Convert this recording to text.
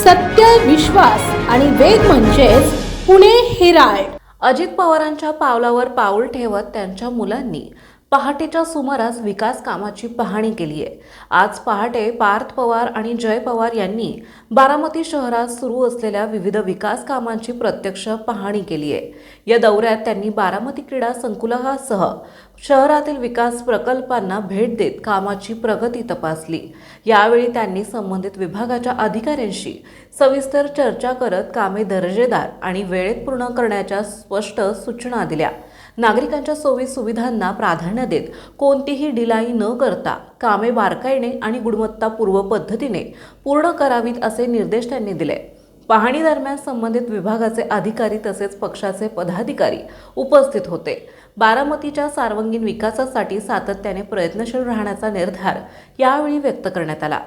सत्य, विश्वास आणि वेग म्हणजेच पुणे हेराल्ड. अजित पवारांच्या पावलावर पाऊल ठेवत त्यांच्या मुलांनी पहाटेच्या सुमारास विकास कामाची पाहणी केली आहे. आज पहाटे पार्थ पवार आणि जय पवार यांनी बारामती शहरात सुरू असलेल्या विविध विकास कामांची प्रत्यक्ष पाहणी केली आहे. या दौऱ्यात त्यांनी बारामती क्रीडा संकुलासह शहरातील विकास प्रकल्पांना भेट देत कामाची प्रगती तपासली. यावेळी त्यांनी संबंधित विभागाच्या अधिकाऱ्यांशी सविस्तर चर्चा करत कामे दर्जेदार आणि वेळेत पूर्ण करण्याच्या स्पष्ट सूचना दिल्या. नागरिकांच्या सोयी सुविधांना प्राधान्य देत कोणतीही ढिलाई न करता कामे बारकाईने आणि गुणवत्तापूर्ण पद्धतीने पूर्ण करावीत असे निर्देश त्यांनी दिले. पाहणी दरम्यान संबंधित विभागाचे अधिकारी तसेच पक्षाचे पदाधिकारी उपस्थित होते. बारामतीच्या सर्वांगीण विकासासाठी सातत्याने प्रयत्नशील राहण्याचा निर्धार यावेळी व्यक्त करण्यात आला.